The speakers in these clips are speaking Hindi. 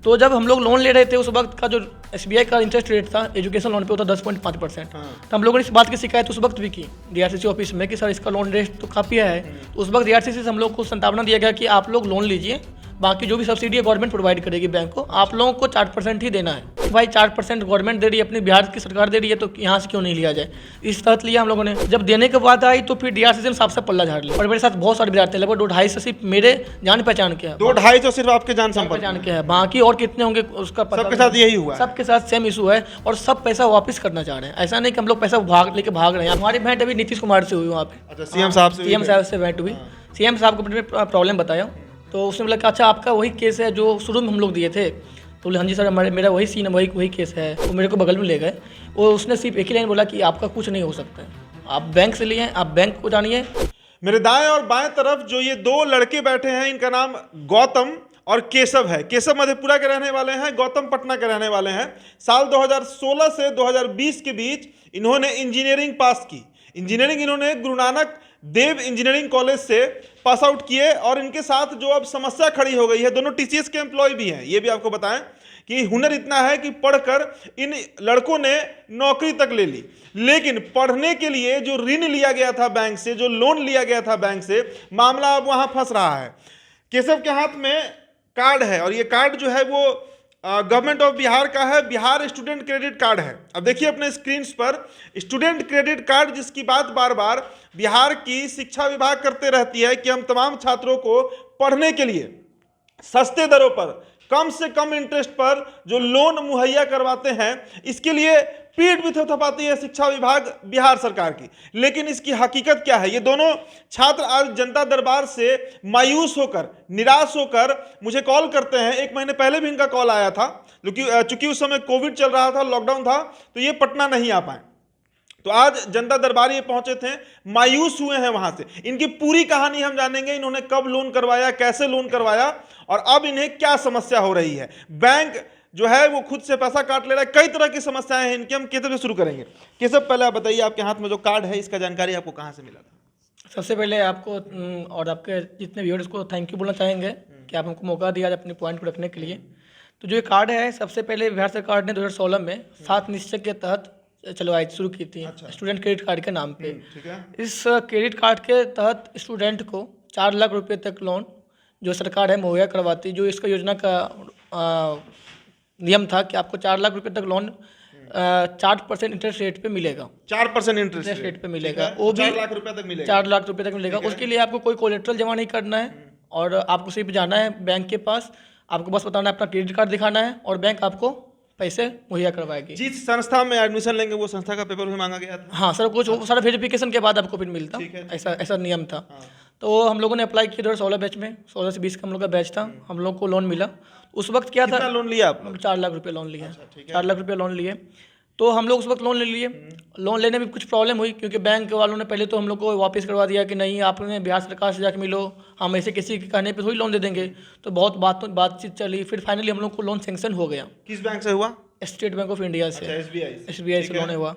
तो जब हम लोग लोन ले रहे थे उस वक्त का जो SBI का इंटरेस्ट रेट था एजुकेशन लोन पे होता 10.5%। तो हम लोगों ने इस बात की शिकायत उस वक्त भी की DRCC ऑफिस में कि सर इसका लोन रेट तो काफ़ी है। तो उस वक्त DRCC से हम लोग को संतावना दिया गया कि आप लोग लोन लीजिए, बाकी जो भी सब्सिडी है गवर्नमेंट प्रोवाइड करेगी बैंक को, आप लोगों को 4% ही देना है। भाई 4% गवर्नमेंट दे रही है, अपनी बिहार की सरकार दे रही है, तो यहाँ से क्यों नहीं लिया जाए। इस तहत लिया हम लोगों ने। जब देने के बाद आई तो फिर DRCC ने साफ साफ पल्ला झाड़ लिया। और मेरे साथ बहुत सारे विद्यार्थी लगभग 2-2.5 सिर्फ मेरे जान पहचान के हैं। 2-2.5 तो सिर्फ आपके जान संपर्क जान के हैं, बाकी और कितने होंगे उसका पता सबके साथ यही हुआ है। सबके साथ सेम इशू है और सब पैसा वापस करना चाह रहे हैं। ऐसा नहीं कि हम लोग पैसा लेके भाग रहे हैं। हमारी भेंट अभी नीतीश कुमार से हुई वहाँ पे। अच्छा, CM साहब से CM साहब से भेंट हुई। CM साहब को अपने प्रॉब्लम बताया तो उसने बोला कि अच्छा आपका वही केस है जो शुरू में हम लोग दिए थे। तो बोले हाँ जी सर, मेरा वही सीन है, वही केस है। तो मेरे को बगल में ले गए और उसने सिर्फ एक ही लाइन बोला कि आपका कुछ नहीं हो सकता है, आप बैंक से लिए हैं, आप बैंक को जानिए। मेरे दाएं और बाएं तरफ जो ये दो लड़के बैठे हैं, इनका नाम गौतम और केशव है। केशव मधेपुरा के रहने वाले हैं, गौतम पटना के रहने वाले हैं। साल 2016 से 2020 के बीच इन्होंने इंजीनियरिंग पास की। इंजीनियरिंग इन्होंने गुरु नानक देव इंजीनियरिंग कॉलेज से पास आउट किए। और इनके साथ जो अब समस्या खड़ी हो गई है, दोनों TCS के एम्प्लॉय भी हैं, ये भी आपको बताएं कि हुनर इतना है कि पढ़कर इन लड़कों ने नौकरी तक ले ली। लेकिन पढ़ने के लिए जो ऋण लिया गया था बैंक से, जो लोन लिया गया था बैंक से, मामला अब वहां फंस रहा है। केशव के हाथ में कार्ड है और ये कार्ड जो है वो गवर्नमेंट ऑफ बिहार का है, बिहार स्टूडेंट क्रेडिट कार्ड है। अब देखिए अपने स्क्रीन पर स्टूडेंट क्रेडिट कार्ड, जिसकी बात बार बार बिहार की शिक्षा विभाग करते रहती है कि हम तमाम छात्रों को पढ़ने के लिए सस्ते दरों पर, कम से कम इंटरेस्ट पर जो लोन मुहैया करवाते हैं, इसके लिए पीठ भी थपथपाती है शिक्षा विभाग बिहार सरकार की। लेकिन इसकी हकीकत क्या है? ये दोनों छात्र आज जनता दरबार से मायूस होकर, निराश होकर मुझे कॉल करते हैं। 1 महीने पहले भी इनका कॉल आया था, चूंकि उस समय कोविड चल रहा था, लॉकडाउन था, तो ये पटना नहीं आ पाए। तो आज जनता दरबार ये पहुंचे थे, मायूस हुए हैं वहां से। इनकी पूरी कहानी हम जानेंगे, इन्होंने कब लोन करवाया, कैसे लोन करवाया और अब इन्हें क्या समस्या हो रही है। बैंक जो है वो खुद से पैसा काट ले रहा है, कई तरह की समस्याएं हैं इनकी। हम केशव से शुरू करेंगे। केशव, पहले आप बताइए, आपके हाथ में जो कार्ड है इसका जानकारी आपको कहां से मिला था? सबसे पहले आपको और आपके जितने व्यूअर्स को थैंक यू बोलना चाहेंगे कि आप हमको मौका दिया अपने पॉइंट को रखने के लिए। तो जो ये कार्ड है, सबसे पहले बिहार सरकार ने 2016 में 7 निश्चय के तहत चलवाई शुरू की थी। अच्छा। स्टूडेंट क्रेडिट कार्ड के नाम पे। ठीक है। इस क्रेडिट कार्ड के तहत स्टूडेंट को 4 लाख रुपए तक लोन जो सरकार है मुहैया करवाती। जो इसका योजना का नियम था कि आपको 4 लाख रुपए तक लोन 4% इंटरेस्ट रेट पे मिलेगा। 4% इंटरेस्ट रेट पे मिलेगा, वो भी 4 लाख रुपए तक मिलेगा। 4 लाख रुपए तक मिलेगा। उसके लिए आपको कोई कोलेट्रल जमा नहीं करना है और आपको सिर्फ जाना है बैंक के पास, आपको बस बताना है, अपना क्रेडिट कार्ड दिखाना है और बैंक आपको पैसे मुहैया करवाएगी। जिस संस्था में एडमिशन लेंगे वो संस्था का पेपर भी मांगा गया था। हाँ सर, कुछ सारा वेरिफिकेशन के बाद आपको फिर मिलता, ऐसा नियम था। तो हम लोगों ने अप्लाई किया 2016 बैच में, 16 से 20 का हम लोग का बैच था। हम लोग को लोन मिला। उस वक्त क्या था, लोन लिया आपने? 4 लाख रुपये लोन लिया। 4 लाख रुपये लोन लिए। तो हम लोग उस वक्त लोन ले लिए। लोन लेने में कुछ प्रॉब्लम हुई क्योंकि बैंक वालों ने पहले तो हम लोग को वापस करवा दिया कि नहीं, आपने बिहार सरकार से जाकर मिलो, हम ऐसे किसी के कहने पे थोड़ी लोन दे देंगे। तो बहुत बातचीत चली, फिर फाइनली हम लोग को लोन सेंक्शन हो गया। किस बैंक से हुआ? स्टेट बैंक ऑफ इंडिया से। SBI से लोन हुआ।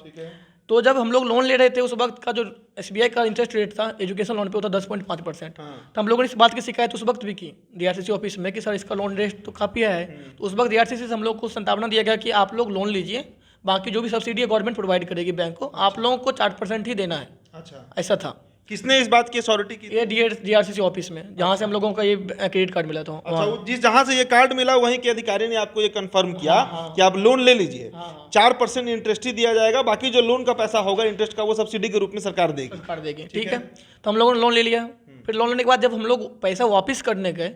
तो जब हम लोग लोन ले रहे थे उस वक्त का जो SBI का इंटरेस्ट रेट था एजुकेशन लोन पे होता 10.5%। तो हम लोगों ने इस बात की शिकायत उस वक्त भी की DRCC ऑफिस में कि सर इसका लोन रेट तो काफ़ी है। तो उस वक्त DRCC से हम लोग को संतावना दिया गया कि आप लोग लोन लीजिए, बाकी जो भी सब्सिडी है गवर्नमेंट प्रोवाइड करेगी बैंक को, आप लोगों को 4% ही देना है। अच्छा, ऐसा था। किसने इस बात की अथॉरिटी की? ये DRCC ऑफिस में, जहाँ से हम लोगों का ये क्रेडिट कार्ड मिला था। अच्छा, जहाँ से ये कार्ड मिला वहीं के अधिकारी ने आपको ये कंफर्म किया कि आप लोन ले लीजिए। 4% इंटरेस्ट ही दिया जाएगा, बाकी जो लोन का पैसा होगा इंटरेस्ट का वो सब्सिडी के रूप में सरकार देगी। ठीक है। तो हम लोगों ने लोन ले लिया। फिर लोन लेने के बाद जब हम लोग पैसा वापस करने गए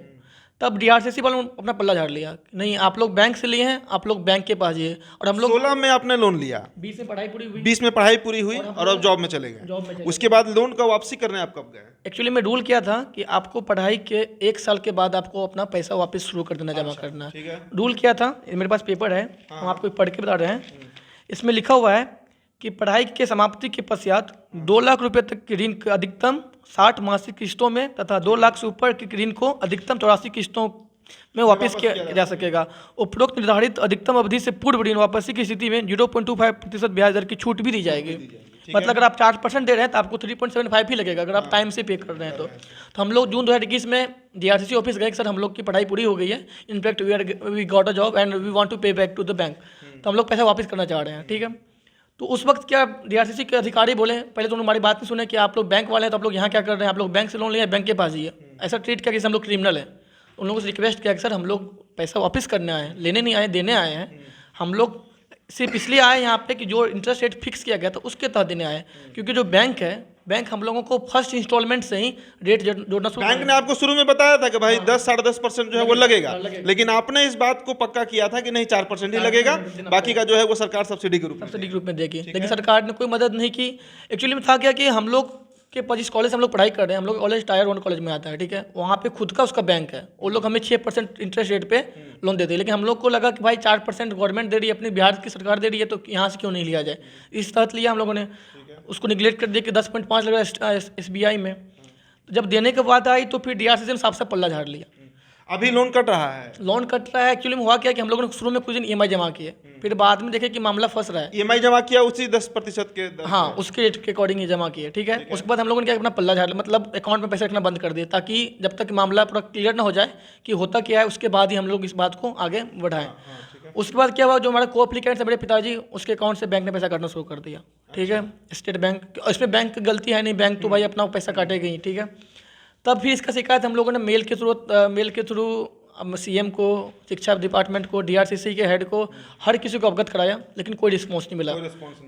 तब DRCC वालों ने अपना पल्ला झाड़ लिया। नहीं, आप लोग बैंक से लिए हैं, आप लोग बैंक के पास जाइए। और हम लोग 16 में आपने लोन लिया, 20 में पढ़ाई पूरी हुई, 20 में पढ़ाई पूरी हुई और अब जॉब में चले गए। उसके बाद लोन का वापसी करने आप कब गए? एक्चुअली में रूल किया था कि आपको पढ़ाई के 1 साल के बाद आपको अपना पैसा वापस शुरू कर देना, जमा करना। रूल किया था, मेरे पास पेपर है, हम आपको पढ़ के बता रहे हैं। इसमें लिखा हुआ है कि पढ़ाई के समाप्ति के पश्चात 2 लाख रुपए तक के ऋण को अधिकतम 60 मासिक किस्तों में तथा 2 लाख से ऊपर के ऋण को अधिकतम 84 किस्तों में वापस किया जा सकेगा। उपरोक्त निर्धारित अधिकतम अवधि से पूर्व ऋण वापसी की स्थिति में 0.25% ब्याज दर की छूट भी दी जाएगी। मतलब अगर आप 4% दे रहे हैं तो आपको 3.75 ही लगेगा अगर आप टाइम से पे कर रहे हैं तो हम लोग जून 2021 में DRCC ऑफिस गए कि सर हम लोग की पढ़ाई पूरी हो गई है, in fact we got a job and we want to pay back to the bank, तो हम लोग पैसा वापस करना चाह रहे हैं, ठीक है। तो उस वक्त क्या DRCC के अधिकारी बोले, पहले तो उन्होंने हमारी बात नहीं सुने कि आप लोग बैंक वाले हैं तो आप लोग यहाँ क्या कर रहे हैं, आप लोग बैंक से लोन लिए, बैंक के पास ही है, ऐसा ट्रीट किया कि हम लोग क्रिमिनल है। उन लोगों से रिक्वेस्ट किया कि सर हम लोग पैसा वापस करने आए हैं, लेने नहीं आए, देने आए हैं। हम लोग सिर्फ इसलिए आए यहाँ पे कि जो इंटरेस्ट रेट फिक्स किया गया था उसके तहत देने आए, क्योंकि जो बैंक है, बैंक हम लोगों को फर्स्ट इंस्टॉलमेंट से ही रेट जोड़ना शुरू। बैंक ने आपको शुरू में बताया था कि भाई 10-10.5% जो है वो लगेगा, लेकिन आपने इस बात को पक्का किया था कि नहीं 4% ही लगेगा, बाकी का जो है वो सरकार सब्सिडी के रूप में देगी, लेकिन सरकार ने कोई मदद नहीं की। एक्चुअली में था क्या कि हम लोग के जिस कॉलेज हम लोग पढ़ाई कर रहे हैं, हम लोग कॉलेज टायर 1 कॉलेज में आता है, ठीक है, वहाँ पे खुद का उसका बैंक है, वो लोग हमें 6% इंटरेस्ट रेट पे लोन देते हैं, लेकिन हम लोग को लगा कि भाई 4% गवर्नमेंट दे रही है, अपनी बिहार की सरकार दे रही है, तो यहाँ से क्यों नहीं लिया जाए, इस तहत लिया हम लोगों ने। उसको निगलेक्ट कर दिया कि 10.5 लग रहा है SBI में। तो जब देने के बाद आई तो फिर DRCC ने साफ साफ पल्ला झाड़ लिया। अभी लोन कट रहा है, एक्चुअली में हुआ क्या कि हम लोगों ने शुरू में कुछ दिन EMI जमा किए, फिर बाद में देखे कि मामला फंस रहा है। EMI जमा किया उसी 10% के दर हाँ, उसके रेट के अकॉर्डिंग ही जमा किए, ठीक है। उसके बाद हम लोगों ने क्या अपना पल्ला झाड़ लिया, मतलब अकाउंट में पैसा रखना बंद कर दिया, ताकि जब तक मामला पूरा क्लियर ना हो जाए कि होता क्या है, उसके बाद ही हम लोग इस बात को आगे बढ़ाएं। उसके बाद क्या हुआ, जो हमारा को एप्लीकेंट है मेरे पिताजी, उसके अकाउंट से बैंक ने पैसा काटना शुरू कर दिया, ठीक है। स्टेट बैंक, इसमें बैंक की गलती है नहीं, बैंक तो भाई अपना पैसा काटेगा ही, ठीक है। तब फिर इसका शिकायत हम लोगों ने मेल के थ्रू CM को, शिक्षा डिपार्टमेंट को, DRCC के हेड को, हर किसी को अवगत कराया, लेकिन कोई रिस्पॉन्स नहीं मिला।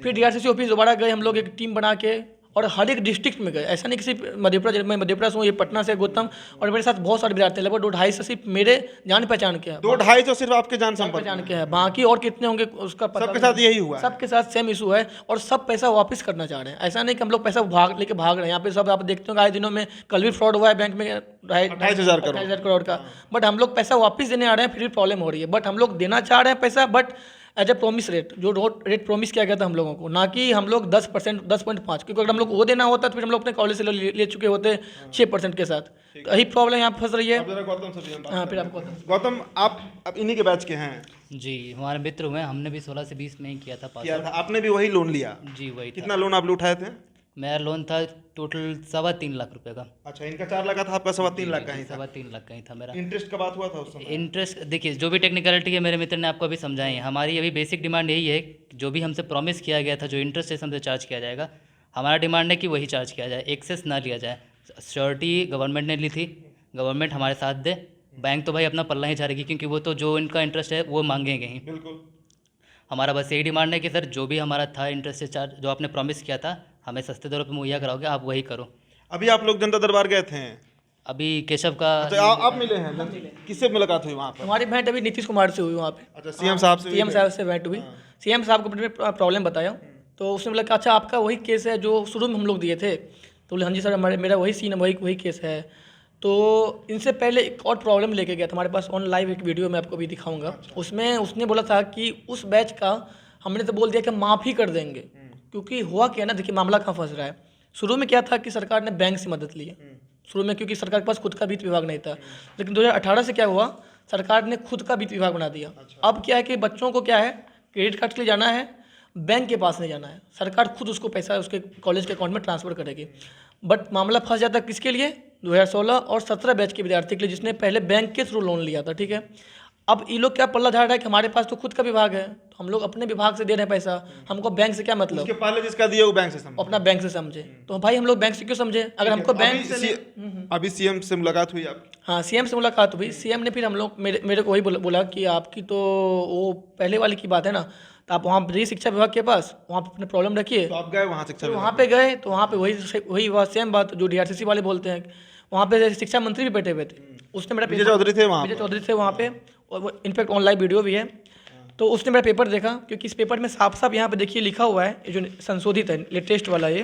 फिर DRCC ऑफिस दोबारा गए हम लोग, एक टीम बना के, और हर एक डिस्ट्रिक्ट में गए, ऐसा नहीं कि सिर्फ मधेपुरा, मैं मधेपुरा से हूँ, ये पटना से गौतम, और मेरे साथ बहुत सारे विद्यार्थी, लगभग 2-250 सिर्फ मेरे जान पहचान के हैं। 2-250 सिर्फ आपके जान संपर्क पहचान के हैं, बाकी और कितने होंगे उसका पता सबके साथ यही हुआ है। सबके साथ सेम इशू है, और सब पैसा वापस करना चाह रहे हैं। ऐसा नहीं कि हम लोग पैसा लेके भाग रहे हैं, यहाँ पे सब आप देखते हो आए दिनों में, कल भी फ्रॉड हुआ है बैंक में 28,000 करोड़ का, बट हम लोग पैसा वापस देने आ रहे हैं, फिर भी प्रॉब्लम हो रही है। बट हम लोग देना चाह रहे हैं पैसा, but as a promise rate, जो रेट प्रोमिस किया गया था हम लोगों को, ना कि हम लोग 10%, 10.5, क्योंकि अगर हम लोग वो देना होता तो फिर हम लोग अपने कॉलेज से ले चुके होते 6% के साथ। तो यही प्रॉब्लम यहाँ फंस रही है। हाँ, फिर आपको गौतम, आप इन्हीं के बैच के हैं? जी, हमारे मित्र हुए, हमने भी 16 से 20 में ही किया था पास। आपने भी वही लोन लिया? जी वही। कितना लोन आप उठाए थे? मेरा लोन था टोटल 3.25 लाख रुपए का। अच्छा, इनका 4 लाख का था, आपका 3.25 लाख का ही था? 3.25 लाख का ही था मेरा। इंटरेस्ट का बात हुआ था उस समय? इंटरेस्ट देखिए, जो भी टेक्निकलिटी है मेरे मित्र ने आपको अभी समझाई है। हमारी अभी बेसिक डिमांड यही है, जो भी हमसे प्रॉमिस किया गया था, जो इंटरेस्ट रेट हमसे चार्ज किया जाएगा, हमारा डिमांड है कि वही चार्ज किया जाए, एक्सेस ना लिया जाए। श्योरिटी गवर्नमेंट ने ली थी, गवर्नमेंट हमारे साथ दे, बैंक तो भाई अपना पल्ला ही झाड़ेगी, क्योंकि वो तो जो इनका इंटरेस्ट है वो मांगेंगे ही। बिल्कुल। हमारा बस यही डिमांड है कि सर जो भी हमारा था इंटरेस्ट चार्ज, जो आपने प्रॉमिस किया था हमें सस्ते दरों पे मुहैया कराओगे, आप वही करो। अभी आप लोग जनता दरबार गए थे? अभी केशव का अच्छा, आप मिले हैं? किससे मुलाकात हुई वहाँ पर? हमारी भेंट अभी नीतीश कुमार से हुई वहाँ पे। अच्छा, CM साहब से? CM साहब से भेंट हुई। CM साहब को अपने प्रॉब्लम बताया, तो उसने बोला कि अच्छा आपका वही केस है जो शुरू में हम लोग दिए थे। तो बोले हाँ जी सर, मेरा वही सीन है, वही केस है। तो इनसे पहले एक और प्रॉब्लम लेके गया था हमारे पास, ऑन लाइव एक वीडियो मैं आपको भी दिखाऊंगा। उसमें उसने बोला था कि उस बैच का हमने तो बोल दिया कि माफ़ ही कर देंगे, क्योंकि हुआ क्या ना, देखिए मामला कहाँ फंस रहा है। शुरू में क्या था कि सरकार ने बैंक से मदद ली है शुरू में, क्योंकि सरकार के पास खुद का वित्त विभाग नहीं था। लेकिन 2018 से क्या हुआ, सरकार ने खुद का वित्त विभाग बना दिया। अब क्या है कि बच्चों को क्या है, क्रेडिट कार्ड के लिए जाना है, बैंक के पास नहीं जाना है, सरकार खुद उसको पैसा उसके कॉलेज के अकाउंट में ट्रांसफ़र करेगी। बट मामला फंस जाता है किसके लिए, 2016 और 17 बैच के विद्यार्थी के लिए, जिसने पहले बैंक के थ्रू लोन लिया था, ठीक है। अब ये लोग क्या पल्ला झाड़ रहा है कि हमारे पास तो खुद का विभाग है, तो हम लोग अपने विभाग से दे रहे हैं पैसा, हमको बैंक से क्या मतलब। उसके पहले जिसका दिया वो बैंक से समझे, अपना बैंक से समझे। तो भाई हम लोग बैंक से क्यों समझे, अगर हमको बैंक से अभी CM से मुलाकात हुई आपकी? हाँ, CM से मुलाकात हुई। CM ने फिर हम लोग मेरे को वही बोला कि आपकी तो वो पहले वाली की बात है ना, तो आप वहाँ रही शिक्षा विभाग के पास, वहाँ पे अपने प्रॉब्लम रखिए। तो आप गए वहाँ शिक्षा विभाग? वहाँ पे गए तो वहाँ पे वही सेम बात जो DRCC वाले बोलते हैं। वहाँ पे शिक्षा मंत्री भी बैठे हुए थे, उसने मेरा विजय चौधरी थे वहाँ पे, और इनफैक्ट ऑन लाइव वीडियो भी है। तो उसने मेरा पेपर देखा, क्योंकि इस पेपर में साफ साफ यहाँ पे देखिए लिखा हुआ है, ये जो संशोधित है लेटेस्ट वाला, ये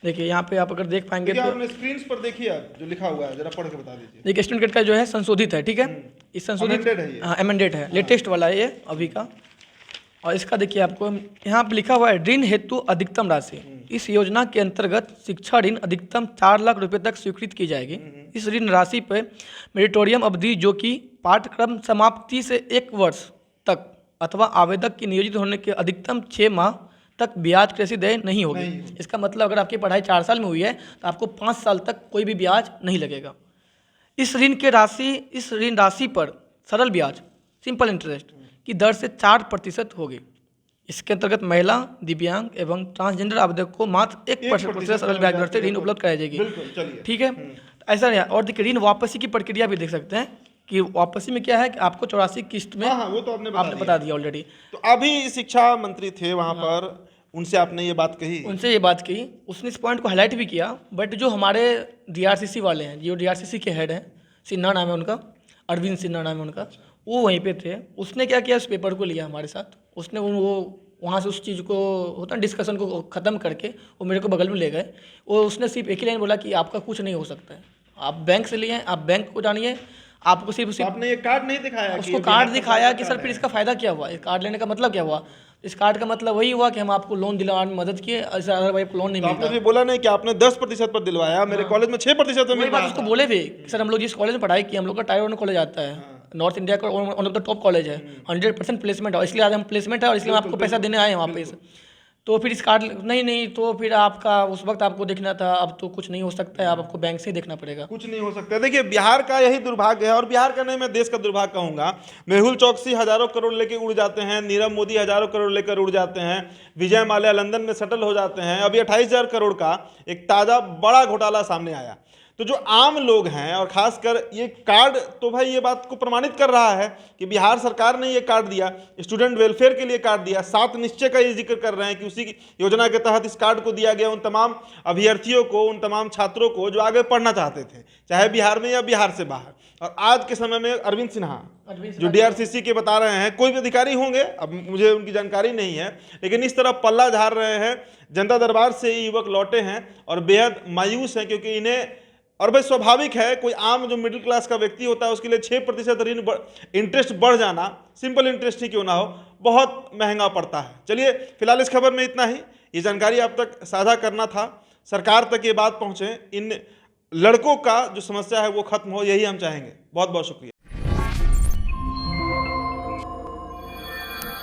देखिए यहाँ पे आप अगर देख पाएंगे तो स्क्रीन पर देखिए आप जो लिखा हुआ है, जरा पढ़ के बता दीजिए। देखिए स्टूडेंट का जो है संशोधित है, ठीक है, इस संशोधित हाँ अमेंडेड है, लेटेस्ट वाला है ये अभी का। और इसका देखिए आपको यहाँ पे लिखा हुआ है, ऋण हेतु अधिकतम राशि। इस योजना के अंतर्गत शिक्षा ऋण अधिकतम 4 लाख रुपए तक स्वीकृत की जाएगी। इस ऋण राशि पर मेरिटोरियम अवधि, जो कि पाठ्यक्रम समाप्ति से 1 वर्ष तक अथवा आवेदक की नियोजित होने के अधिकतम 6 माह तक ब्याज कृषि देय नहीं होगी। इसका मतलब अगर आपकी पढ़ाई 4 साल में हुई है तो आपको 5 साल तक कोई भी ब्याज नहीं लगेगा। इस ऋण राशि पर सरल ब्याज सिंपल इंटरेस्ट की दर से 4% होगी। इसके अंतर्गत महिला, दिव्यांग एवं ट्रांसजेंडर आवेदक को मात्र 1% सरल ब्याज दर से ऋण उपलब्ध कराई जाएगी। ठीक है, ऐसा नहीं है। और देखिए ऋण वापसी की प्रक्रिया भी देख सकते हैं कि वापसी में क्या है कि आपको 84 किस्त में, हाँ, वो तो आपने बता दिया ऑलरेडी। तो अभी शिक्षा मंत्री थे वहां पर, उनसे आपने ये बात कही? उनसे ये बात की, उसने इस पॉइंट को हाईलाइट भी किया। बट जो हमारे DRCC वाले हैं, जो DRCC के हेड हैं, सिन्हा नाम है उनका, अरविंद सिन्हा नाम है उनका, वो वहीं पे थे। उसने क्या किया, उस पेपर को लिया हमारे साथ, उसने वो वहाँ से उस चीज़ को होता है डिस्कशन को ख़त्म करके वो मेरे को बगल में ले गए। और उसने सिर्फ एक ही लाइन बोला कि आपका कुछ नहीं हो सकता है, आप बैंक से लिए हैं, आप बैंक को जानिए, आपको सिर्फ आपने ये कार्ड नहीं दिखाया? उसको कार्ड दिखाया कि सर फिर इसका फ़ायदा क्या हुआ, इस कार्ड लेने का मतलब क्या हुआ? इस कार्ड का मतलब वही हुआ कि हम आपको लोन दिलाने में मदद किए, अदरवाइज लोन नहीं मिलता। आपने बोला नहीं कि आपने 10% पर दिलवाया, मेरे कॉलेज में 6% में वही बात उसको बोले भी, सर हम लोग जिस कॉलेज में पढ़ाई की, हम लोग का टायर 1 कॉलेज आता है, नॉर्थ इंडिया का one of the top college है, 100% प्लेसमेंट है, इसलिए आज हम प्लेसमेंट है और इसलिए हम आपको पैसा देने आए हैं वहाँ पे। तो फिर इस कार्ड नहीं, तो फिर आपका उस वक्त आपको देखना था, अब तो कुछ नहीं हो सकता है, आपको बैंक से ही देखना पड़ेगा। कुछ नहीं हो सकता। देखिए बिहार का यही दुर्भाग्य है, और बिहार का नहीं, मैं देश का दुर्भाग्य कहूंगा। मेहुल चौकसी हजारों करोड़ लेके उड़ जाते हैं, नीरव मोदी हजारों करोड़ लेकर उड़ जाते हैं, विजय माल्या लंदन में सेटल हो जाते हैं। अभी 28,000 करोड़ का एक ताज़ा बड़ा घोटाला सामने आया। तो जो आम लोग हैं, और खासकर ये कार्ड, तो भाई ये बात को प्रमाणित कर रहा है कि बिहार सरकार ने ये कार्ड दिया, स्टूडेंट वेलफेयर के लिए कार्ड दिया, 7 निश्चय का ये जिक्र कर रहे हैं कि उसी की योजना के तहत इस कार्ड को दिया गया उन तमाम अभ्यर्थियों को, उन तमाम छात्रों को जो आगे पढ़ना चाहते थे, चाहे बिहार में या बिहार से बाहर। और आज के समय में अरविंद सिन्हा जो DRCC के बता रहे हैं, कोई भी अधिकारी होंगे, अब मुझे उनकी जानकारी नहीं है, लेकिन इस तरह पल्ला झाड़ रहे हैं। जनता दरबार से ये युवक लौटे हैं और बेहद मायूस हैं, क्योंकि इन्हें, और भाई स्वाभाविक है, कोई आम जो मिडिल क्लास का व्यक्ति होता है उसके लिए 6% ऋण इंटरेस्ट बढ़ जाना, सिंपल इंटरेस्ट ही क्यों ना हो, बहुत महंगा पड़ता है। चलिए फिलहाल इस खबर में इतना ही। ये जानकारी आप तक साझा करना था, सरकार तक ये बात पहुँचे, इन लड़कों का जो समस्या है वो खत्म हो, यही हम चाहेंगे। बहुत बहुत शुक्रिया।